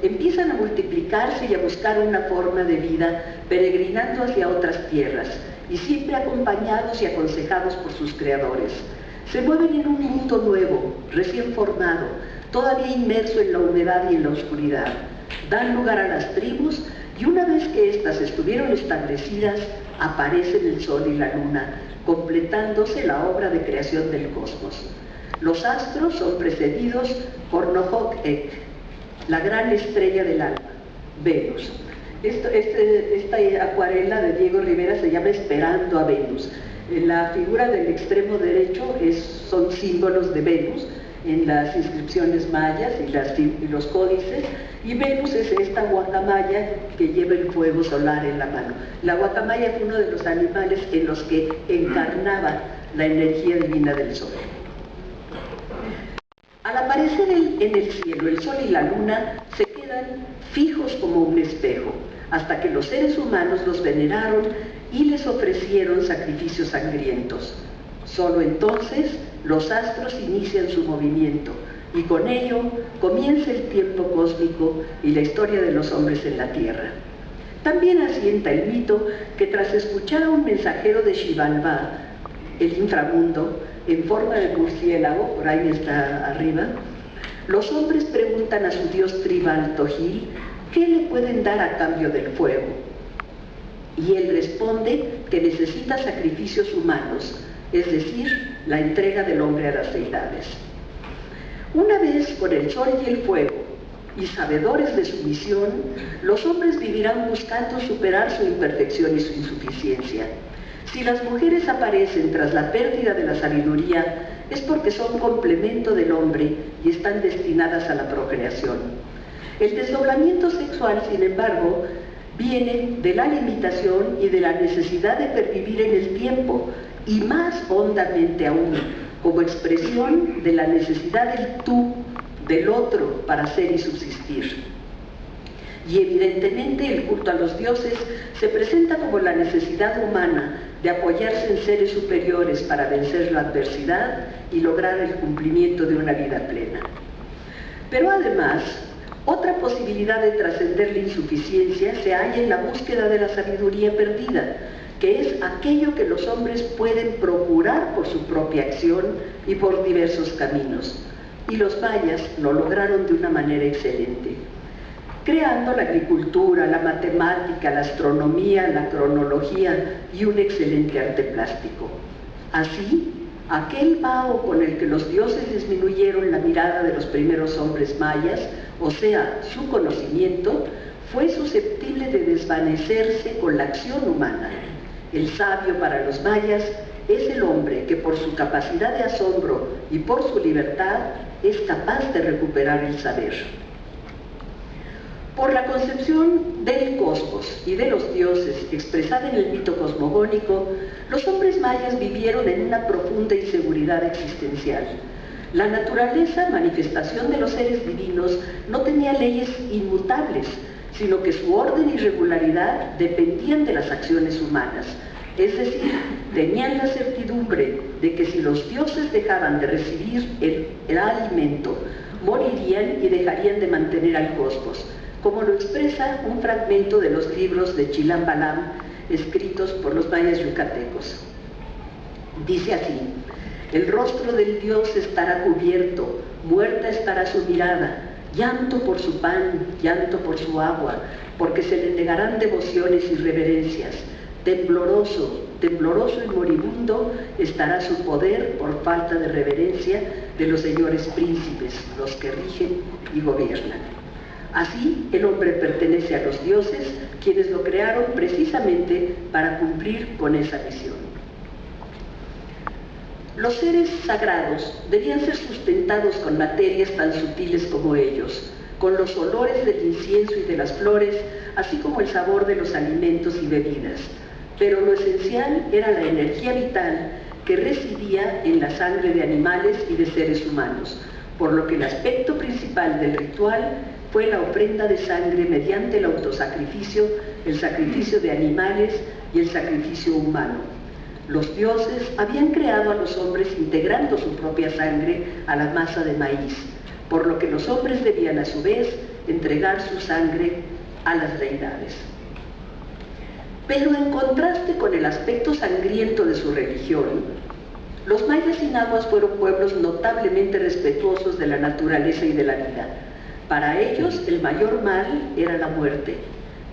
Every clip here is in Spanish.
empiezan a multiplicarse y a buscar una forma de vida, peregrinando hacia otras tierras, y siempre acompañados y aconsejados por sus creadores. Se mueven en un mundo nuevo, recién formado, todavía inmerso en la humedad y en la oscuridad. Dan lugar a las tribus, y una vez que éstas estuvieron establecidas, aparecen el sol y la luna, completándose la obra de creación del cosmos. Los astros son precedidos por Nohok-Ek, la gran estrella del alma, Venus. Esta acuarela de Diego Rivera se llama Esperando a Venus. La figura del extremo derecho son símbolos de Venus en las inscripciones mayas y los códices, y Venus es esta guacamaya que lleva el fuego solar en la mano. La guacamaya fue uno de los animales en los que encarnaba la energía divina del sol. Al aparecer en el cielo, el sol y la luna se quedan fijos como un espejo, hasta que los seres humanos los veneraron y les ofrecieron sacrificios sangrientos. Solo entonces los astros inician su movimiento, y con ello comienza el tiempo cósmico y la historia de los hombres en la Tierra. También asienta el mito que tras escuchar a un mensajero de Xibalbá, el inframundo, en forma de murciélago, por ahí está arriba, los hombres preguntan a su dios tribal Tohil qué le pueden dar a cambio del fuego. Y él responde que necesita sacrificios humanos, es decir, la entrega del hombre a las deidades. Una vez con el sol y el fuego, y sabedores de su misión, los hombres vivirán buscando superar su imperfección y su insuficiencia. Si las mujeres aparecen tras la pérdida de la sabiduría, es porque son complemento del hombre y están destinadas a la procreación. El desdoblamiento sexual, sin embargo, viene de la limitación y de la necesidad de pervivir en el tiempo, y más hondamente aún, como expresión de la necesidad del tú, del otro, para ser y subsistir. Y evidentemente el culto a los dioses se presenta como la necesidad humana de apoyarse en seres superiores para vencer la adversidad y lograr el cumplimiento de una vida plena. Pero además, otra posibilidad de trascender la insuficiencia se halla en la búsqueda de la sabiduría perdida, que es aquello que los hombres pueden procurar por su propia acción y por diversos caminos. Y los mayas lo lograron de una manera excelente, creando la agricultura, la matemática, la astronomía, la cronología y un excelente arte plástico. Así, aquel vaho con el que los dioses disminuyeron la mirada de los primeros hombres mayas, o sea, su conocimiento, fue susceptible de desvanecerse con la acción humana. El sabio para los mayas es el hombre que por su capacidad de asombro y por su libertad es capaz de recuperar el saber. Por la concepción del cosmos y de los dioses expresada en el mito cosmogónico, los hombres mayas vivieron en una profunda inseguridad existencial. La naturaleza, manifestación de los seres divinos, no tenía leyes inmutables, sino que su orden y regularidad dependían de las acciones humanas. Es decir, tenían la certidumbre de que si los dioses dejaban de recibir el alimento, morirían y dejarían de mantener al cosmos, como lo expresa un fragmento de los libros de Chilam Balam, escritos por los mayas yucatecos. Dice así: el rostro del dios estará cubierto, muerta estará su mirada, llanto por su pan, llanto por su agua, porque se le negarán devociones y reverencias. Tembloroso, tembloroso y moribundo estará su poder por falta de reverencia de los señores príncipes, los que rigen y gobiernan. Así, el hombre pertenece a los dioses, quienes lo crearon precisamente para cumplir con esa misión. Los seres sagrados debían ser sustentados con materias tan sutiles como ellos, con los olores del incienso y de las flores, así como el sabor de los alimentos y bebidas. Pero lo esencial era la energía vital que residía en la sangre de animales y de seres humanos, por lo que el aspecto principal del ritual fue la ofrenda de sangre mediante el autosacrificio, el sacrificio de animales y el sacrificio humano. Los dioses habían creado a los hombres integrando su propia sangre a la masa de maíz, por lo que los hombres debían a su vez entregar su sangre a las deidades. Pero en contraste con el aspecto sangriento de su religión, los mayas y nahuas fueron pueblos notablemente respetuosos de la naturaleza y de la vida. Para ellos, el mayor mal era la muerte.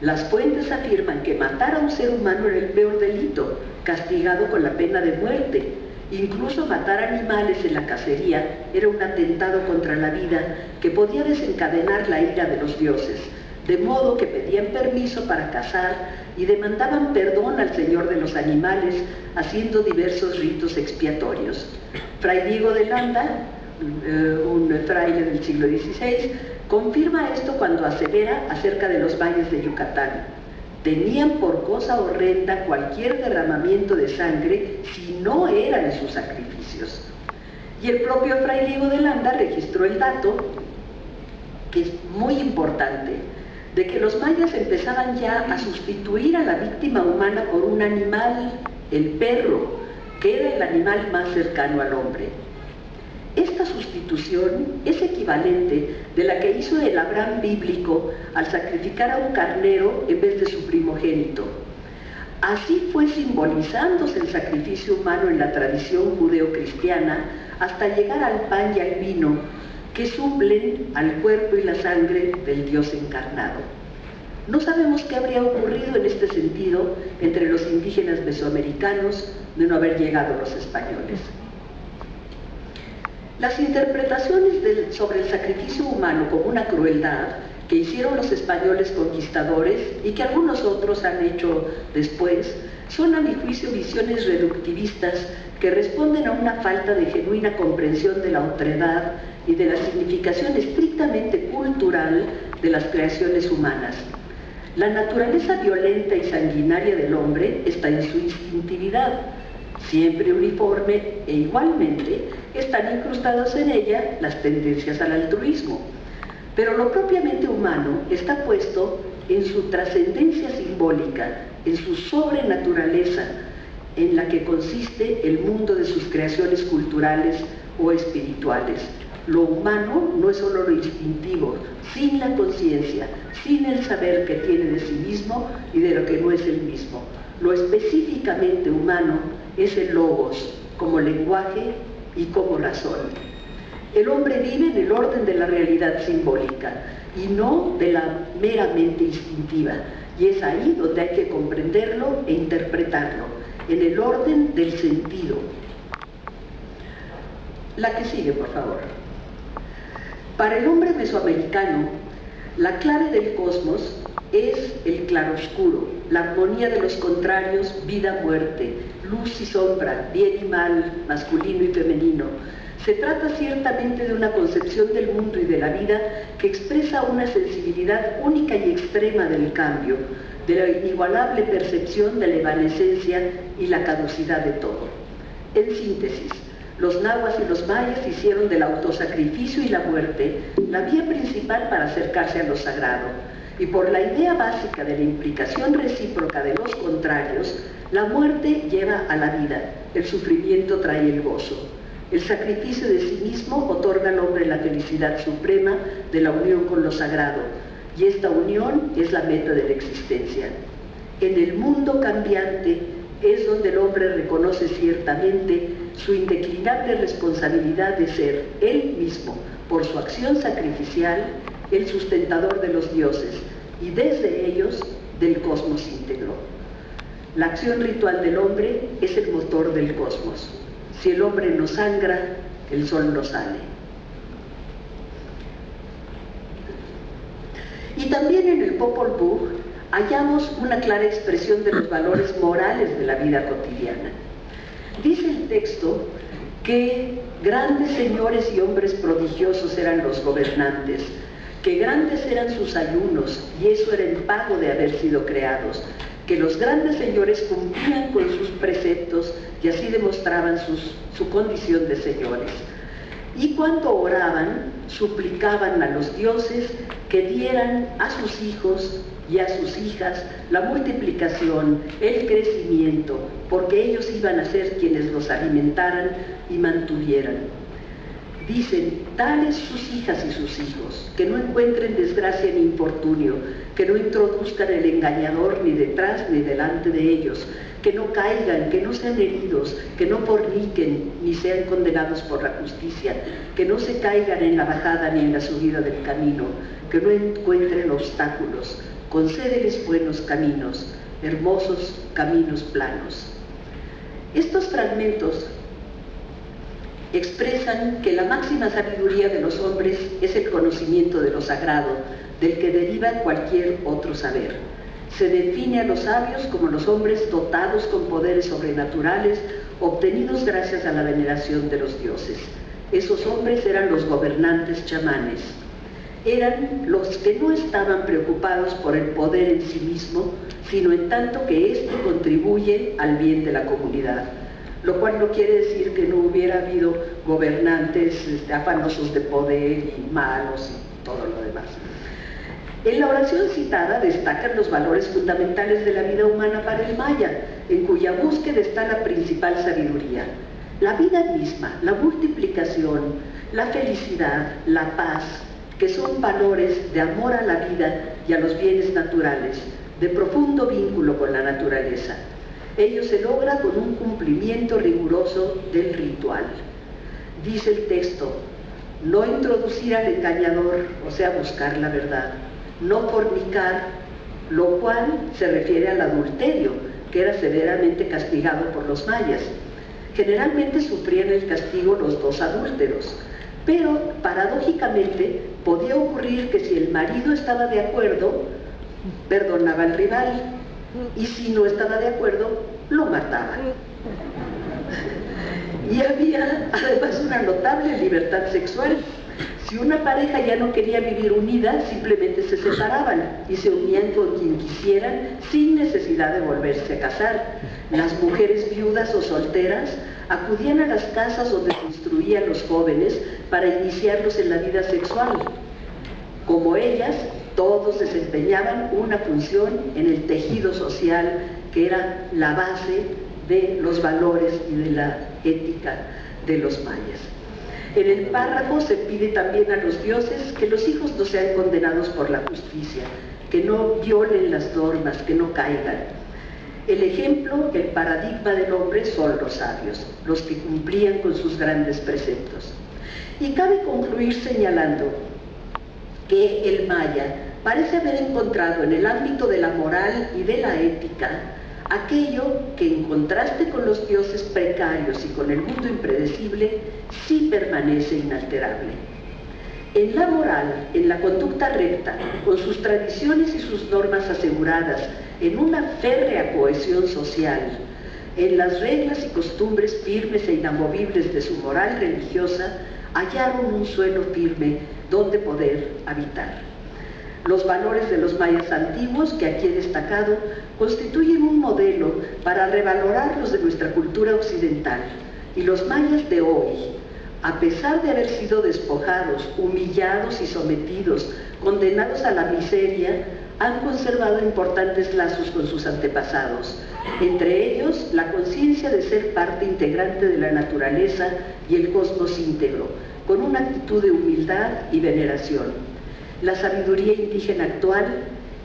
Las fuentes afirman que matar a un ser humano era el peor delito, castigado con la pena de muerte. Incluso matar animales en la cacería era un atentado contra la vida que podía desencadenar la ira de los dioses, de modo que pedían permiso para cazar y demandaban perdón al señor de los animales, haciendo diversos ritos expiatorios. Fray Diego de Landa, un fraile del siglo XVI, confirma esto cuando asevera acerca de los mayas de Yucatán: tenían por cosa horrenda cualquier derramamiento de sangre si no era en sus sacrificios. Y el propio Fray Diego de Landa registró el dato, que es muy importante, de que los mayas empezaban ya a sustituir a la víctima humana por un animal, el perro, que era el animal más cercano al hombre. Esta sustitución es equivalente de la que hizo el Abraham bíblico al sacrificar a un carnero en vez de su primogénito. Así fue simbolizándose el sacrificio humano en la tradición judeocristiana hasta llegar al pan y al vino, que suplen al cuerpo y la sangre del Dios encarnado. No sabemos qué habría ocurrido en este sentido entre los indígenas mesoamericanos de no haber llegado los españoles. Las interpretaciones sobre el sacrificio humano como una crueldad que hicieron los españoles conquistadores y que algunos otros han hecho después, son a mi juicio visiones reductivistas que responden a una falta de genuina comprensión de la otredad y de la significación estrictamente cultural de las creaciones humanas. La naturaleza violenta y sanguinaria del hombre está en su instintividad, siempre uniforme, e igualmente están incrustadas en ella las tendencias al altruismo. Pero lo propiamente humano está puesto en su trascendencia simbólica, en su sobrenaturaleza, en la que consiste el mundo de sus creaciones culturales o espirituales. Lo humano no es solo lo instintivo, sin la conciencia, sin el saber que tiene de sí mismo y de lo que no es el mismo. Lo específicamente humano es el logos, como lenguaje y como razón. El hombre vive en el orden de la realidad simbólica y no de la meramente instintiva, y es ahí donde hay que comprenderlo e interpretarlo, en el orden del sentido. La que sigue, por favor. Para el hombre mesoamericano, la clave del cosmos es el claroscuro, la armonía de los contrarios, vida-muerte, luz y sombra, bien y mal, masculino y femenino. Se trata ciertamente de una concepción del mundo y de la vida que expresa una sensibilidad única y extrema del cambio, de la inigualable percepción de la evanescencia y la caducidad de todo. En síntesis, los nahuas y los mayas hicieron del autosacrificio y la muerte la vía principal para acercarse a lo sagrado, y por la idea básica de la implicación recíproca de los contrarios, la muerte lleva a la vida, el sufrimiento trae el gozo. El sacrificio de sí mismo otorga al hombre la felicidad suprema de la unión con lo sagrado, y esta unión es la meta de la existencia. En el mundo cambiante es donde el hombre reconoce ciertamente su indeclinable responsabilidad de ser él mismo, por su acción sacrificial, el sustentador de los dioses, y desde ellos del cosmos íntegro. La acción ritual del hombre es el motor del cosmos. Si el hombre no sangra, el sol no sale. Y también en el Popol Vuh hallamos una clara expresión de los valores morales de la vida cotidiana. Dice el texto que grandes señores y hombres prodigiosos eran los gobernantes, que grandes eran sus ayunos, y eso era en pago de haber sido creados, que los grandes señores cumplían con sus preceptos y así demostraban su condición de señores. Y cuando oraban, suplicaban a los dioses que dieran a sus hijos y a sus hijas la multiplicación, el crecimiento, porque ellos iban a ser quienes los alimentaran y mantuvieran. Dicen, tales sus hijas y sus hijos, que no encuentren desgracia ni infortunio, que no introduzcan el engañador ni detrás ni delante de ellos, que no caigan, que no sean heridos, que no forniquen ni sean condenados por la justicia, que no se caigan en la bajada ni en la subida del camino, que no encuentren obstáculos, concédeles buenos caminos, hermosos caminos planos. Estos fragmentos expresan que la máxima sabiduría de los hombres es el conocimiento de lo sagrado, del que deriva cualquier otro saber. Se define a los sabios como los hombres dotados con poderes sobrenaturales, obtenidos gracias a la veneración de los dioses. Esos hombres eran los gobernantes chamanes. Eran los que no estaban preocupados por el poder en sí mismo, sino en tanto que éste contribuye al bien de la comunidad. Lo cual no quiere decir que no hubiera habido gobernantes afanosos de poder y malos y todo lo demás. En la oración citada destacan los valores fundamentales de la vida humana para el maya, en cuya búsqueda está la principal sabiduría. La vida misma, la multiplicación, la felicidad, la paz, que son valores de amor a la vida y a los bienes naturales, de profundo vínculo con la naturaleza. Ello se logra con un cumplimiento riguroso del ritual. Dice el texto, no introducir al engañador, o sea, buscar la verdad, no fornicar, lo cual se refiere al adulterio, que era severamente castigado por los mayas. Generalmente sufrían el castigo los dos adúlteros, pero paradójicamente podía ocurrir que si el marido estaba de acuerdo, perdonaba al rival, y si no estaba de acuerdo, lo mataban. Y había además una notable libertad sexual. Si una pareja ya no quería vivir unida, simplemente se separaban y se unían con quien quisieran sin necesidad de volverse a casar. Las mujeres viudas o solteras acudían a las casas donde se instruían los jóvenes para iniciarlos en la vida sexual. Como ellas, todos desempeñaban una función en el tejido social que era la base de los valores y de la ética de los mayas. En el párrafo se pide también a los dioses que los hijos no sean condenados por la justicia, que no violen las normas, que no caigan. El ejemplo, el paradigma del hombre son los sabios, los que cumplían con sus grandes preceptos. Y cabe concluir señalando que el maya parece haber encontrado en el ámbito de la moral y de la ética aquello que en contraste con los dioses precarios y con el mundo impredecible, sí permanece inalterable. En la moral, en la conducta recta, con sus tradiciones y sus normas aseguradas, en una férrea cohesión social, en las reglas y costumbres firmes e inamovibles de su moral religiosa, hallaron un suelo firme donde poder habitar. Los valores de los mayas antiguos, que aquí he destacado, constituyen un modelo para revalorar los de nuestra cultura occidental. Y los mayas de hoy, a pesar de haber sido despojados, humillados y sometidos, condenados a la miseria, han conservado importantes lazos con sus antepasados, entre ellos la conciencia de ser parte integrante de la naturaleza y el cosmos íntegro, con una actitud de humildad y veneración. La sabiduría indígena actual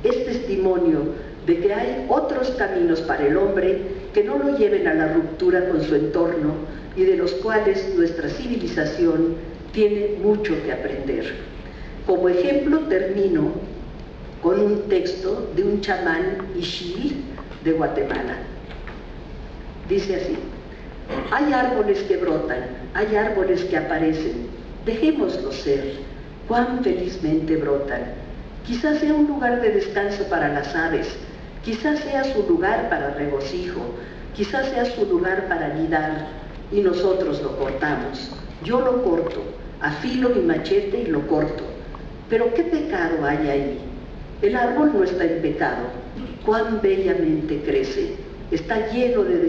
es testimonio de que hay otros caminos para el hombre que no lo lleven a la ruptura con su entorno y de los cuales nuestra civilización tiene mucho que aprender. Como ejemplo termino con un texto de un chamán Ixil de Guatemala. Dice así: hay árboles que brotan, hay árboles que aparecen, dejémoslos ser. Cuán felizmente brotan. Quizás sea un lugar de descanso para las aves, quizás sea su lugar para regocijo, quizás sea su lugar para anidar, y nosotros lo cortamos. Yo lo corto, afilo mi machete y lo corto. Pero ¿qué pecado hay ahí? El árbol no está en pecado. Cuán bellamente crece, está lleno de